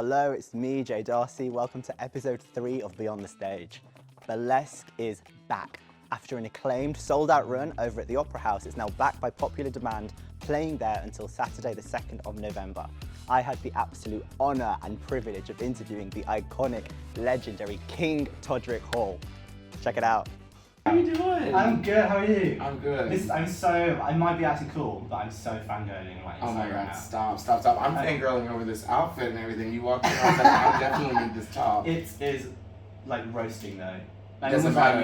Hello, it's me, Jay Darcy. Welcome to episode 3 of Beyond the Stage. Burlesque is back. After an acclaimed sold-out run over at the Opera House, it's now back by popular demand, playing there until Saturday the 2nd of November. I had the absolute honour and privilege of interviewing the iconic, legendary King Todrick Hall. Check it out. How are you doing? I'm good, how are you? I'm good. I might be acting cool, but I'm so fangirling right now. Oh my god, stop. I'm fangirling over this outfit and everything. You walked in, I was like, I definitely need this top. It is like roasting though. It doesn't matter.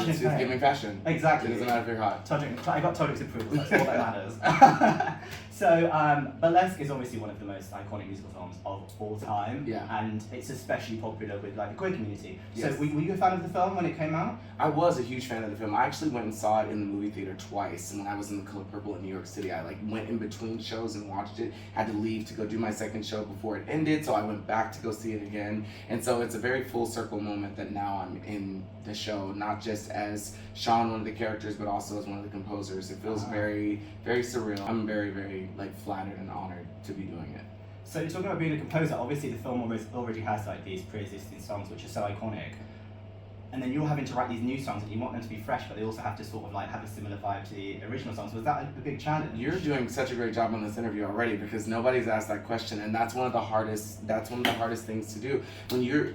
It's giving fashion. Exactly. It doesn't matter if you're hot. I got Todrick's approval, that's all that matters. So, Burlesque is obviously one of the most iconic musical films of all time. Yeah. And it's especially popular with like the queer community. Yes. So, were you a fan of the film when it came out? I was a huge fan of the film. I actually went and saw it in the movie theater twice. And when I was in the Color Purple in New York City, I went in between shows and watched it. Had to leave to go do my second show before it ended, so I went back to go see it again. And so it's a very full circle moment that now I'm in the show, not just as Sean, one of the characters, but also as one of the composers. It feels very, very surreal. I'm very, very flattered and honored to be doing it. So you're talking about being a composer. Obviously, the film already has like these pre-existing songs which are so iconic, and then you're having to write these new songs and you want them to be fresh, but they also have to sort of like have a similar vibe to the original songs. Was that a big challenge? You're doing such a great job on this interview already, because nobody's asked that question, and that's one of the hardest things to do when you're,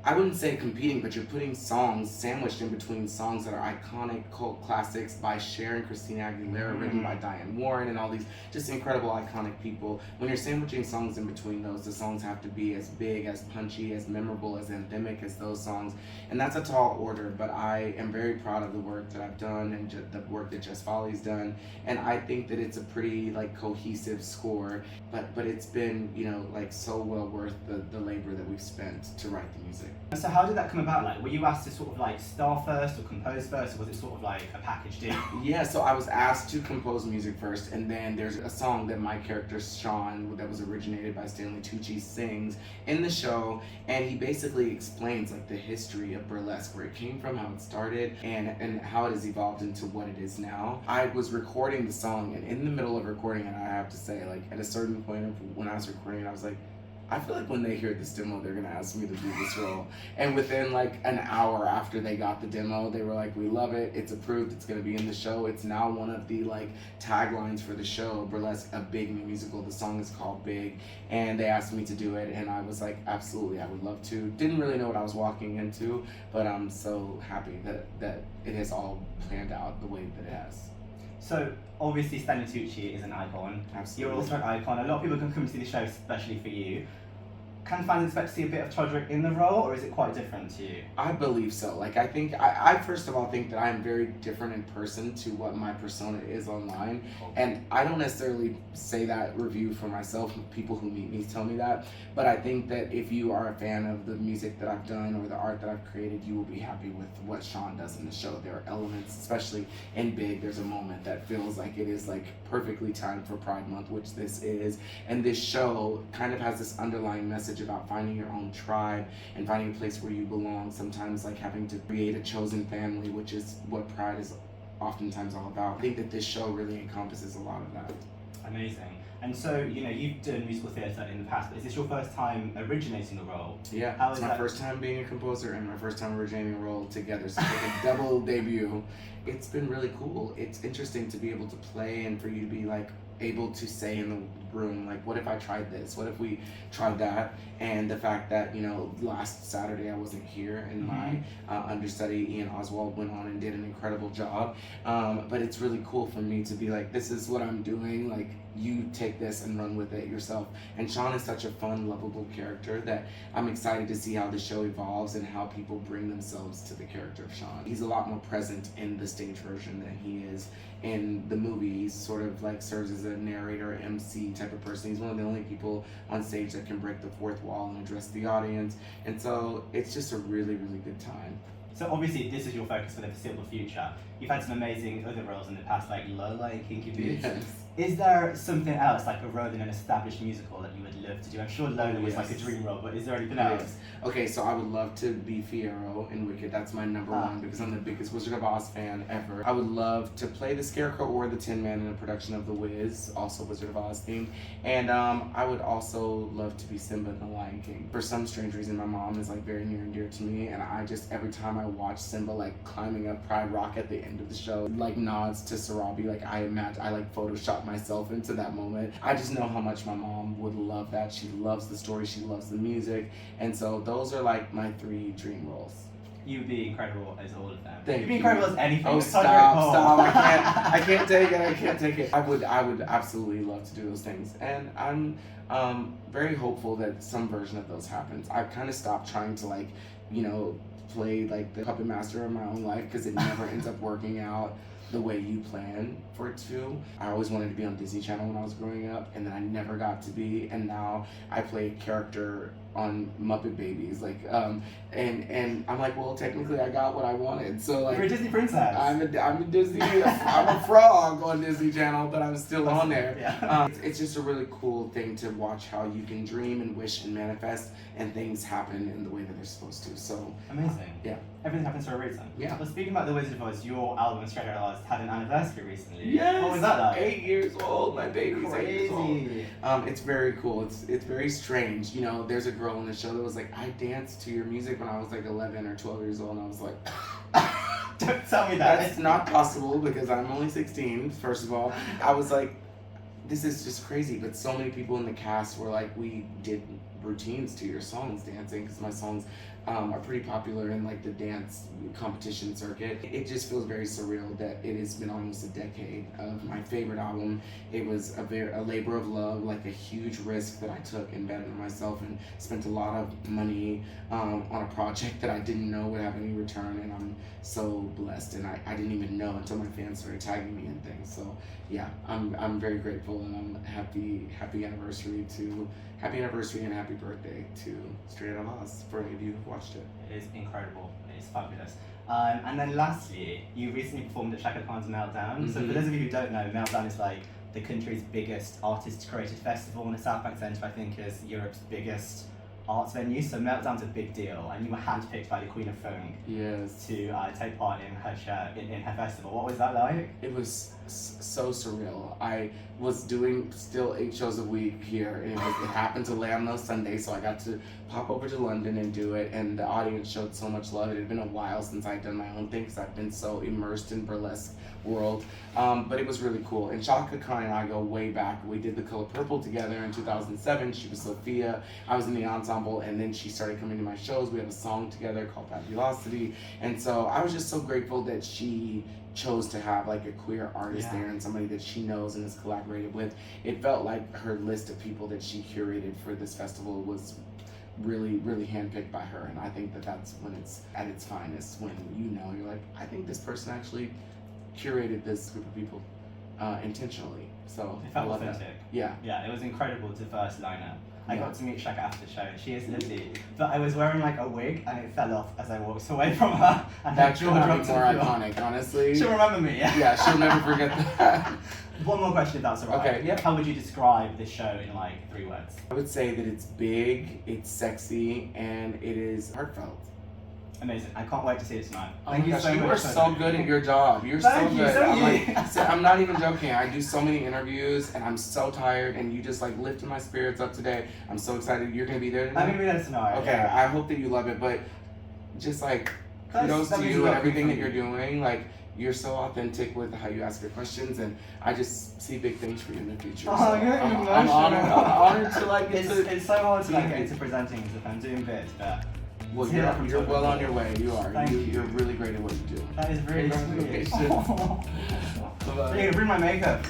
I wouldn't say competing, but you're putting songs sandwiched in between songs that are iconic cult classics by Cher and Christina Aguilera, written by Diane Warren, and all these just incredible iconic people. When you're sandwiching songs in between those, the songs have to be as big, as punchy, as memorable, as anthemic as those songs. And that's a tall order, but I am very proud of the work that I've done and the work that Just Folly's done. And I think that it's a pretty cohesive score, but it's been, so well worth the labor that we've spent to write the music. So how did that come about? Like, were you asked to sort of star first or compose first, or was it sort of like a package deal? Yeah, so I was asked to compose music first, and then there's a song that my character Sean, that was originated by Stanley Tucci, sings in the show, and he basically explains the history of burlesque, where it came from, how it started, and how it has evolved into what it is now. I was recording the song, and in the middle of recording it, I have to say, at a certain point of when I was recording it, I was like, I feel like when they hear this demo, they're gonna ask me to do this role. And within an hour after they got the demo, they were like, we love it, it's approved, it's gonna be in the show. It's now one of the taglines for the show, Burlesque, a big new musical. The song is called Big, and they asked me to do it, and I was like, absolutely, I would love to. Didn't really know what I was walking into, but I'm so happy that it has all planned out the way that it has. So, obviously Stanley Tucci is an icon. Absolutely. You're also an icon. A lot of people can come to see the show especially for you. Can fans expect to see a bit of Todrick in the role, or is it quite different to you? I believe so. I think, I first of all think that I am very different in person to what my persona is online. And I don't necessarily say that review for myself. People who meet me tell me that. But I think that if you are a fan of the music that I've done or the art that I've created, you will be happy with what Sean does in the show. There are elements, especially in Big, there's a moment that feels like it is perfectly timed for Pride Month, which this is. And this show kind of has this underlying message about finding your own tribe and finding a place where you belong, sometimes having to create a chosen family, which is what Pride is oftentimes all about. I think that this show really encompasses a lot of that. Amazing. And so, you've done musical theatre in the past, but is this your first time originating a role? Yeah, it's my first time being a composer and my first time originating a role together, so it's a double debut. It's been really cool. It's interesting to be able to play and for you to be able to say in the room, what if I tried this? What if we tried that? And the fact that, last Saturday I wasn't here, and my understudy Ian Oswald went on and did an incredible job. But it's really cool for me to be this is what I'm doing. You take this and run with it yourself. And Sean is such a fun, lovable character that I'm excited to see how the show evolves and how people bring themselves to the character of Sean. He's a lot more present in the stage version than he is in the movie. He's sort of serves as a narrator, MC type of person. He's one of the only people on stage that can break the fourth wall and address the audience. And so it's just a really, really good time. So obviously this is your focus for the foreseeable future. You've had some amazing other roles in the past, like Lola in Kinky Boots. Yes. Is there something else, like a role in an established musical that you would love to do? I'm sure Lola was like a dream role, but is there anything else? Okay, so I would love to be Fiyero in Wicked. That's my number one because I'm the biggest Wizard of Oz fan ever. I would love to play the Scarecrow or the Tin Man in a production of The Wiz, also Wizard of Oz themed. And I would also love to be Simba in The Lion King. For some strange reason, my mom is like very near and dear to me, and I just, every time I watch Simba like climbing up Pride Rock at the end of the show, like nods to Sarabi, like I like Photoshop myself into that moment. I just know how much my mom would love that. She loves the story, she loves the music, and so those are like my 3 dream roles. You'd be incredible as all of them. Thank You'd be you. incredible as anything. Oh, stop! I can't take it. I would absolutely love to do those things, and I'm very hopeful that some version of those happens. I've kind of stopped trying to like, play like the puppet master of my own life because it never ends up working out the way you plan for it to. I always wanted to be on Disney Channel when I was growing up, and then I never got to be, and now I play a character on Muppet Babies, and I'm like, well, technically I got what I wanted. So like, you're a Disney princess. I'm a Disney. I'm a frog on Disney Channel, but I'm still on there. Yeah. It's just a really cool thing to watch how you can dream and wish and manifest, and things happen in the way that they're supposed to. So amazing. Yeah. Everything happens for a reason. Yeah. Well, speaking about The Wizard of Oz, your album Straight Outta Oz had an anniversary recently. Yes. What was that like? 8 years old. My baby's 8 years old. Crazy. It's very cool. It's very strange. There's a girl in the show that was like, I danced to your music when I was like 11 or 12 years old, and I was like, don't tell me that. That's not possible because I'm only 16, first of all. I was like, this is just crazy, but so many people in the cast were like, we did routines to your songs dancing, because my songs are pretty popular in like the dance competition circuit. It just feels very surreal that it has been almost a decade of my favorite album. It was a labor of love, like a huge risk that I took and betted on myself, and spent a lot of money on a project that I didn't know would have any return, and I'm so blessed, and I didn't even know until my fans started tagging me and things. So yeah, I'm very grateful, and I'm happy anniversary and happy birthday to Straight Outta Oz for any of you who've watched it. It is incredible. It is fabulous. And then lastly, you recently performed at Shaka Khan's Meltdown. Mm-hmm. So for those of you who don't know, Meltdown is like the country's biggest artist-created festival, and the South Bank Centre, I think, is Europe's biggest arts venue. So Meltdown's a big deal, and you were handpicked by the Queen of Funk Yes. to take part in her in her festival. What was that like? It was so surreal. I was doing still 8 shows a week here, and it happened to land on Sunday, so I got to pop over to London and do it, and the audience showed so much love. It had been a while since I'd done my own thing because I've been so immersed in burlesque world, but it was really cool. And Shaka Khan and I go way back. We did The Color Purple together in 2007. She was Sophia, I was in the ensemble, and then she started coming to my shows. We have a song together called Fabulosity, and so I was just so grateful that she chose to have like a queer artist there, and somebody that she knows and has collaborated with. It felt like her list of people that she curated for this festival was really, really handpicked by her, and I think that that's when it's at its finest, when you're like, I think this person actually curated this group of people intentionally. So It felt I love authentic. that. Yeah. Yeah, it was incredible to first lineup. I got to meet Shaka after the show, and she is lovely. But I was wearing like a wig, and it fell off as I walked away from her. And That her could jaw not dropped be to more the floor. iconic, honestly. She'll remember me, yeah? Yeah, she'll never forget that. One more question, if that's alright. Okay, yeah. How would you describe this show in like 3 words? I would say that it's big, it's sexy, and it is heartfelt. Amazing. I can't wait to see it tonight. Oh Thank my you gosh, so much. you are so good at your job. You're so Thank you, good. so I'm not even joking. I do so many interviews, and I'm so tired, and you just like lifted my spirits up today. I'm so excited. You're gonna be there tonight? I'm gonna be there tonight. Okay, Yeah. I hope that you love it, but just like kudos to you and everything that you're doing. Like, you're so authentic with how you ask your questions, and I just see big things for you in the future. Oh, so you're I'm honored to like get to. It's so hard to like get into presenting as if I'm doing bits, but Well, to hear that from you're someone well on else. your way. You are. Thank you. You're really great at what you do. That is really sweet. Congratulations. You're Bye-bye. gonna bring my makeup.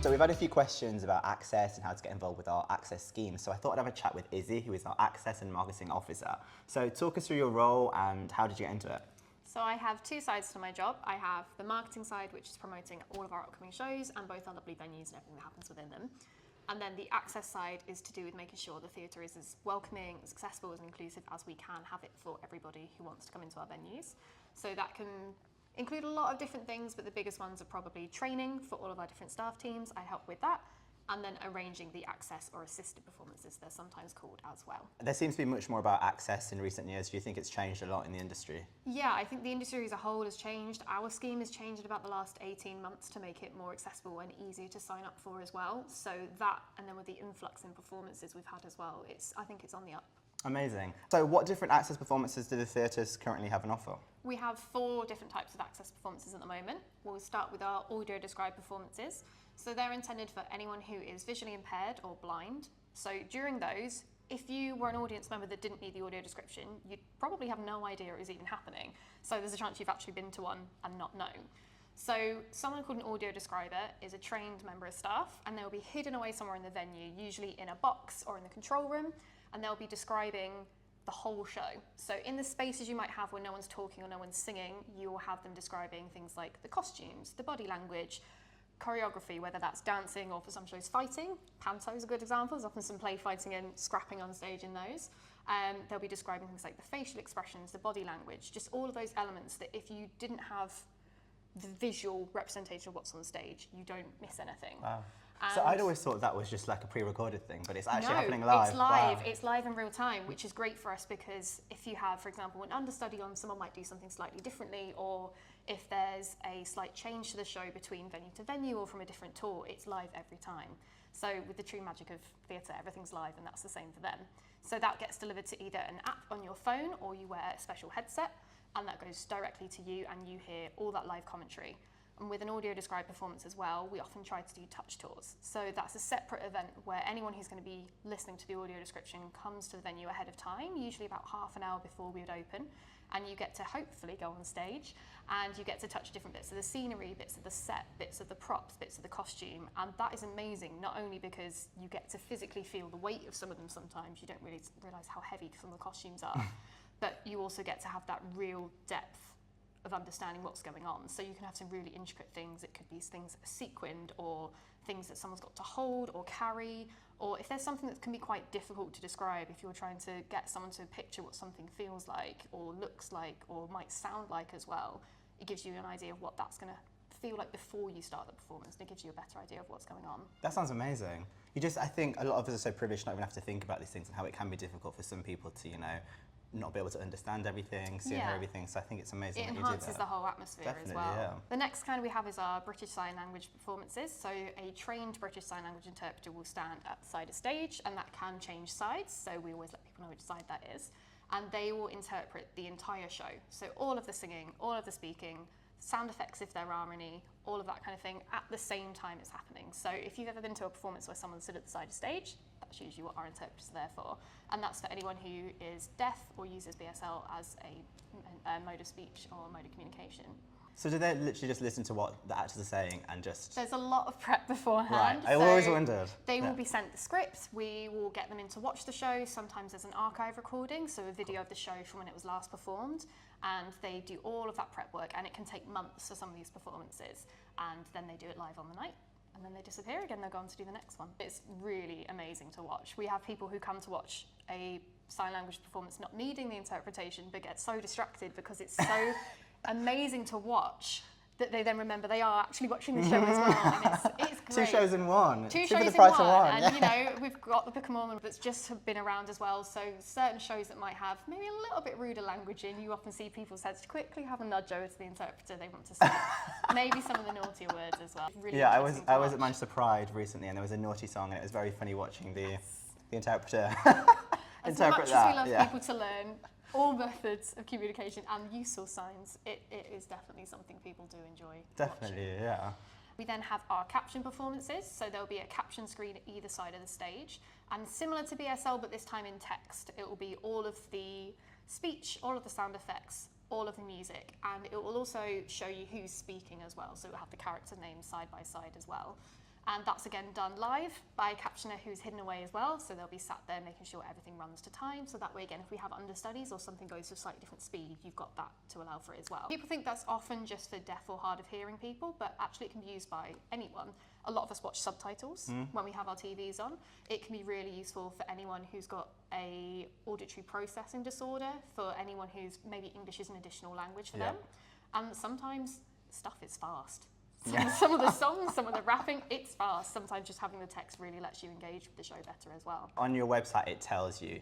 So we've had a few questions about Access and how to get involved with our Access scheme. So I thought I'd have a chat with Izzi, who is our Access and Marketing Officer. So talk us through your role and how did you get into it? So I have 2 sides to my job. I have the marketing side, which is promoting all of our upcoming shows and both our lovely venues and everything that happens within them. And then the access side is to do with making sure the theatre is as welcoming, as accessible, as inclusive as we can have it for everybody who wants to come into our venues. So that can include a lot of different things, but the biggest ones are probably training for all of our different staff teams. I help with that. And then arranging the access or assisted performances, they're sometimes called as well. There seems to be much more about access in recent years. Do you think it's changed a lot in the industry? Yeah, I think the industry as a whole has changed. Our scheme has changed in about the last 18 months to make it more accessible and easier to sign up for as well. So that, and then with the influx in performances we've had as well, I think it's on the up. Amazing. So what different access performances do the theatres currently have on offer? We have 4 different types of access performances at the moment. We'll start with our audio described performances. So they're intended for anyone who is visually impaired or blind. So during those, if you were an audience member that didn't need the audio description, you'd probably have no idea it was even happening. So there's a chance you've actually been to one and not known. So someone called an audio describer is a trained member of staff, and they'll be hidden away somewhere in the venue, usually in a box or in the control room, and they'll be describing the whole show. So in the spaces you might have where no one's talking or no one's singing, you will have them describing things like the costumes, the body language, choreography, whether that's dancing or for some shows fighting. Panto is a good example. There's often some play fighting and scrapping on stage in those. They'll be describing things like the facial expressions, the body language, just all of those elements that if you didn't have the visual representation of what's on stage, you don't miss anything. Wow. So I'd always thought that was just like a pre-recorded thing, but it's actually happening No, live. it's live. Wow. It's live in real time, which is great for us because if you have, for example, an understudy on, someone might do something slightly differently, or if there's a slight change to the show between venue to venue or from a different tour, it's live every time. So with the true magic of theatre, everything's live, and that's the same for them. So that gets delivered to either an app on your phone or you wear a special headset, and that goes directly to you and you hear all that live commentary. And with an audio described performance as well, we often try to do touch tours. So that's a separate event where anyone who's going to be listening to the audio description comes to the venue ahead of time, usually about half an hour before we would open, and you get to hopefully go on stage and you get to touch different bits of the scenery, bits of the set, bits of the props, bits of the costume. And that is amazing, not only because you get to physically feel the weight of some of them sometimes, you don't really realise how heavy some of the costumes are, but you also get to have that real depth of understanding what's going on. So you can have some really intricate things. It could be things that are sequined or things that someone's got to hold or carry, or if there's something that can be quite difficult to describe, if you're trying to get someone to picture what something feels like or looks like or might sound like as well, it gives you an idea of what that's going to feel like before you start the performance, and it gives you a better idea of what's going on. That sounds amazing. I think a lot of us are so privileged not even have to think about these things and how it can be difficult for some people to, not be able to understand everything, see and hear everything. So I think it's amazing that you do that. It enhances the whole atmosphere as well. Yeah. The next kind we have is our British Sign Language performances. So a trained British Sign Language interpreter will stand at the side of stage, and that can change sides. So we always let people know which side that is. And they will interpret the entire show. So all of the singing, all of the speaking, sound effects if there are any, all of that kind of thing at the same time it's happening. So if you've ever been to a performance where someone stood at the side of stage, that's usually what our interpreters are there for. And that's for anyone who is deaf or uses BSL as a mode of speech or mode of communication. So do they literally just listen to what the actors are saying and just... There's a lot of prep beforehand. Right, I always wondered. They will be sent the scripts, we will get them in to watch the show. Sometimes there's an archive recording, so a video of the show from when it was last performed, and they do all of that prep work, and it can take months for some of these performances, and then they do it live on the night, and then they disappear again, they'll go on to do the next one. It's really amazing to watch. We have people who come to watch a sign language performance not needing the interpretation, but get so distracted because it's so amazing to watch that they then remember they are actually watching the show as well, and it's great. 2 shows in one. Two for shows the in price one, of one. and we've got the Book of Mormon that's just been around as well, so certain shows that might have maybe a little bit ruder language in, you often see people's heads quickly have a nudge over to the interpreter they want to say. Maybe some of the naughtier words as well. Really I was interesting to at watch. Manchester Pride recently, and there was a naughty song, and it was very funny watching the interpreter As interpret much that. as we love people to learn all methods of communication and useful signs, it is definitely something people do enjoy Definitely, watching. yeah. We then have our caption performances, so there'll be a caption screen at either side of the stage, and similar to BSL but this time in text, it will be all of the speech, all of the sound effects, all of the music, and it will also show you who's speaking as well, so it will have the character names side by side as well. And that's again done live by a captioner who's hidden away as well, so they'll be sat there making sure everything runs to time, so that way again if we have understudies or something goes to a slightly different speed, you've got that to allow for it as well. People think that's often just for deaf or hard of hearing people, but actually it can be used by anyone. A lot of us watch subtitles when we have our TVs on. It can be really useful for anyone who's got a auditory processing disorder, for anyone who's maybe English is an additional language for them. And sometimes stuff is fast. Some of the songs, some of the rapping, it's fast. Sometimes just having the text really lets you engage with the show better as well. On your website, it tells you,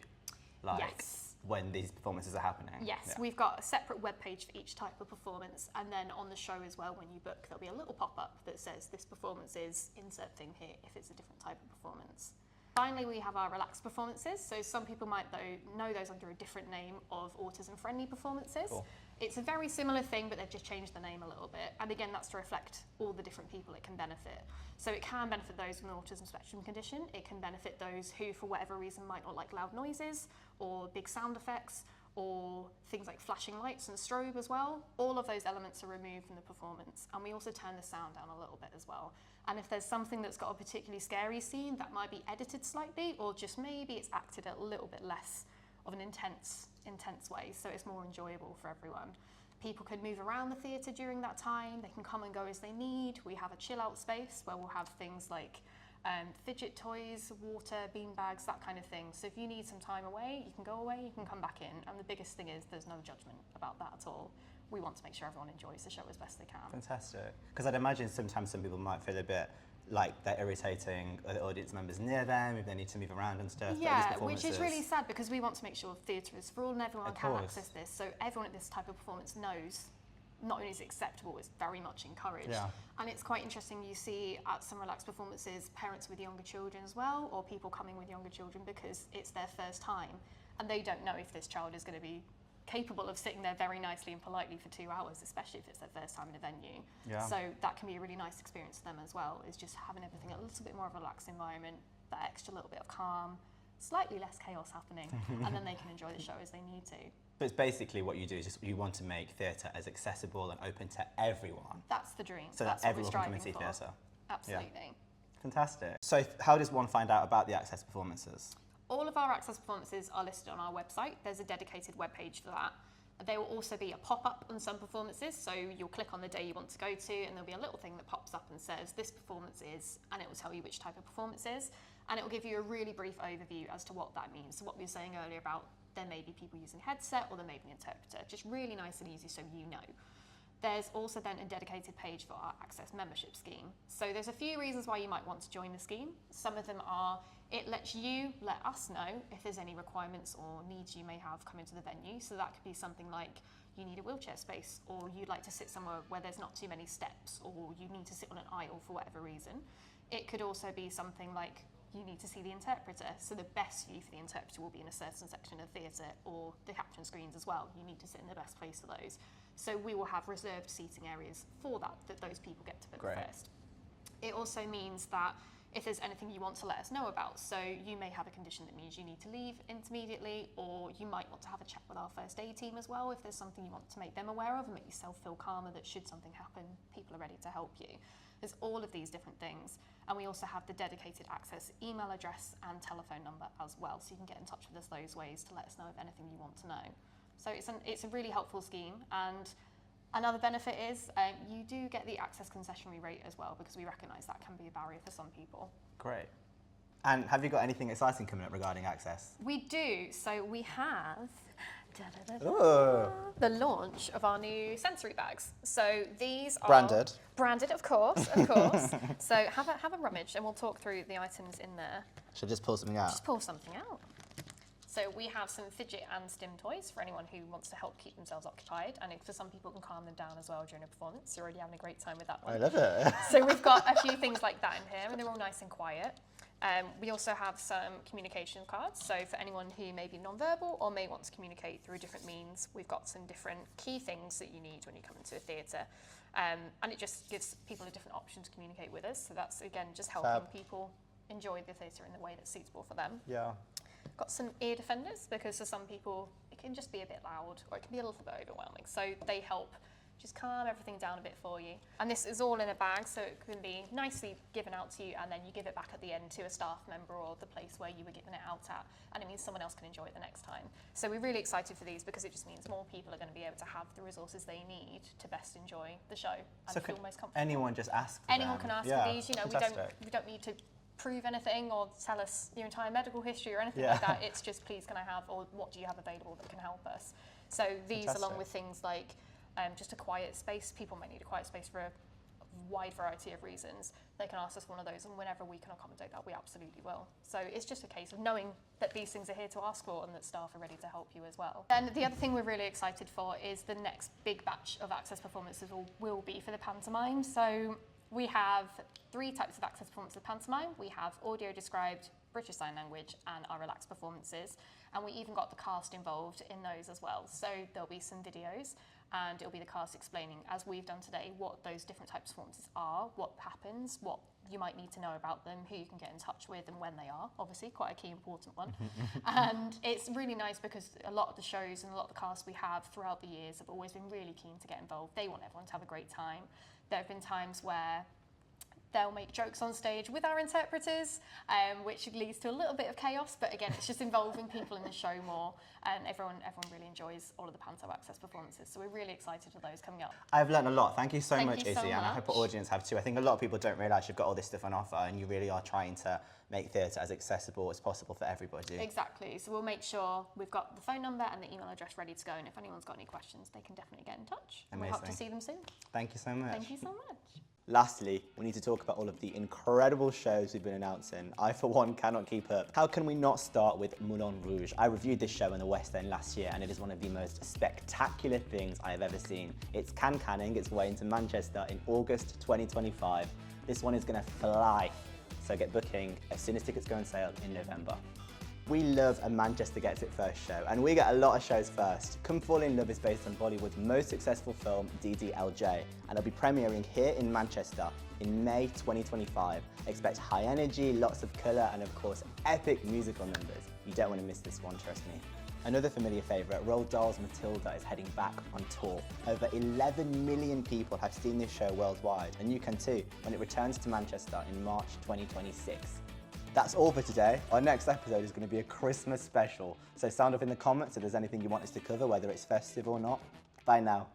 like, Yes. when these performances are happening. Yes, Yeah. we've got a separate web page for each type of performance, and then on the show as well, when you book, there'll be a little pop-up that says this performance is insert thing here if it's a different type of performance. Finally, we have our relaxed performances. So some people might know those under a different name of autism-friendly performances. Cool. It's a very similar thing, but they've just changed the name a little bit. And again, that's to reflect all the different people it can benefit. So it can benefit those with an autism spectrum condition. It can benefit those who, for whatever reason, might not like loud noises or big sound effects or things like flashing lights and strobe as well. All of those elements are removed from the performance. And we also turn the sound down a little bit as well. And if there's something that's got a particularly scary scene, that might be edited slightly, or just maybe it's acted a little bit less of an intense way, so it's more enjoyable for everyone. People can move around the theatre during that time. They can come and go as they need. We have a chill out space where we'll have things like fidget toys, water, bean bags, that kind of thing. So if you need some time away, you can go away, you can come back in. And the biggest thing is there's no judgment about that at all. We want to make sure everyone enjoys the show as best they can. Fantastic. Because I'd imagine sometimes some people might feel a bit like they're irritating other audience members near them if they need to move around and stuff. Yeah, which is really sad because we want to make sure theatre is for all and everyone Of can course. access this. So everyone at this type of performance knows not only is it acceptable, it's very much encouraged. Yeah. And it's quite interesting, you see at some relaxed performances, parents with younger children as well, or people coming with younger children because it's their first time and they don't know if this child is going to be capable of sitting there very nicely and politely for 2 hours, especially if it's their first time in a venue. Yeah. So that can be a really nice experience for them as well, is just having everything a little bit more of a relaxed environment, that extra little bit of calm, slightly less chaos happening, and then they can enjoy the show as they need to. But it's basically what you do is just you want to make theatre as accessible and open to everyone. That's the dream. So That's that what we're everyone can come and see striving for. theatre. Absolutely. Fantastic. So how does one find out about the Access performances? All of our access performances are listed on our website. There's a dedicated webpage for that. There will also be a pop-up on some performances, so you'll click on the day you want to go to and there'll be a little thing that pops up and says this performance is, and it will tell you which type of performance it is, and it will give you a really brief overview as to what that means. So what we were saying earlier about there may be people using a headset or there may be an interpreter, just really nice and easy so you know. There's also then a dedicated page for our Access membership scheme. So there's a few reasons why you might want to join the scheme. Some of them are it lets you let us know if there's any requirements or needs you may have come into the venue. So that could be something like you need a wheelchair space, or you'd like to sit somewhere where there's not too many steps, or you need to sit on an aisle for whatever reason. It could also be something like you need to see the interpreter. So the best view for the interpreter will be in a certain section of theatre, or the caption screens as well. You need to sit in the best place for those. So we will have reserved seating areas for that those people get to book first. It also means that if there's anything you want to let us know about, so you may have a condition that means you need to leave intermediately, or you might want to have a chat with our first aid team as well if there's something you want to make them aware of and make yourself feel calmer that should something happen, people are ready to help you. There's all of these different things. And we also have the dedicated Access email address and telephone number as well, so you can get in touch with us those ways to let us know of anything you want to know. So it's a really helpful scheme, and another benefit is you do get the Access concessionary rate as well, because we recognise that can be a barrier for some people. Great. And have you got anything exciting coming up regarding Access? We do. So we have Ooh. the launch of our new sensory bags. So these are Branded, of course, of course. So have a rummage, and we'll talk through the items in there. Should I just pull something out? Just pull something out. So we have some fidget and stim toys for anyone who wants to help keep themselves occupied, and for some people can calm them down as well during a performance. You're already having a great time with that one. I love it. So we've got a few things like that in here, and they're all nice and quiet. We also have some communication cards. So for anyone who may be non-verbal or may want to communicate through different means, we've got some different key things that you need when you come into a theatre. And it just gives people a different option to communicate with us. So that's, again, just helping people enjoy the theatre in the way that's suitable for them. Yeah. Got some ear defenders, because for some people it can just be a bit loud or it can be a little bit overwhelming. So they help just calm everything down a bit for you. And this is all in a bag, so it can be nicely given out to you, and then you give it back at the end to a staff member or the place where you were giving it out at, and it means someone else can enjoy it the next time. So we're really excited for these, because it just means more people are going to be able to have the resources they need to best enjoy the show and feel most comfortable. Anyone just ask for Anyone them? can ask for these. You know, fantastic. we don't need to prove anything or tell us your entire medical history or anything like that. It's just, please can I have, or what do you have available that can help us? So these, along with things like just a quiet space. People might need a quiet space for a wide variety of reasons. They can ask us for one of those, and whenever we can accommodate that, we absolutely will. So it's just a case of knowing that these things are here to ask for and that staff are ready to help you as well. And the other thing we're really excited for is the next big batch of Access performances will be for the pantomime. So we have 3 types of Access performances of pantomime. We have audio described, British Sign Language, and our relaxed performances. And we even got the cast involved in those as well. So there'll be some videos, and it'll be the cast explaining, as we've done today, what those different types of performances are, what happens, what you might need to know about them, who you can get in touch with, and when they are. Obviously, quite a key important one. And it's really nice because a lot of the shows and a lot of the casts we have throughout the years have always been really keen to get involved. They want everyone to have a great time. There have been times where they'll make jokes on stage with our interpreters, which leads to a little bit of chaos. But again, it's just involving people in the show more, and everyone really enjoys all of the Panto Access performances. So we're really excited for those coming up. I've learned a lot. Thank you so much, you so Izzi, and I hope our audience have too. I think a lot of people don't realise you've got all this stuff on offer, and you really are trying to make theatre as accessible as possible for everybody. Exactly. So we'll make sure we've got the phone number and the email address ready to go, and if anyone's got any questions, they can definitely get in touch. And we hope to see them soon. Thank you so much. Thank you so much. Lastly, we need to talk about all of the incredible shows we've been announcing. I, for one, cannot keep up. How can we not start with Moulin Rouge? I reviewed this show in the West End last year, and it is one of the most spectacular things I have ever seen. It's canning its way into Manchester in August 2025. This one is going to fly, so get booking as soon as tickets go on sale in November. We love a Manchester Gets It First show, and we get a lot of shows first. Come Fall in Love is based on Bollywood's most successful film, DDLJ, and it'll be premiering here in Manchester in May 2025. Expect high energy, lots of colour, and of course, epic musical numbers. You don't want to miss this one, trust me. Another familiar favourite, Roald Dahl's Matilda, is heading back on tour. Over 11 million people have seen this show worldwide, and you can too, when it returns to Manchester in March 2026. That's all for today. Our next episode is going to be a Christmas special, so sound off in the comments if there's anything you want us to cover, whether it's festive or not. Bye now.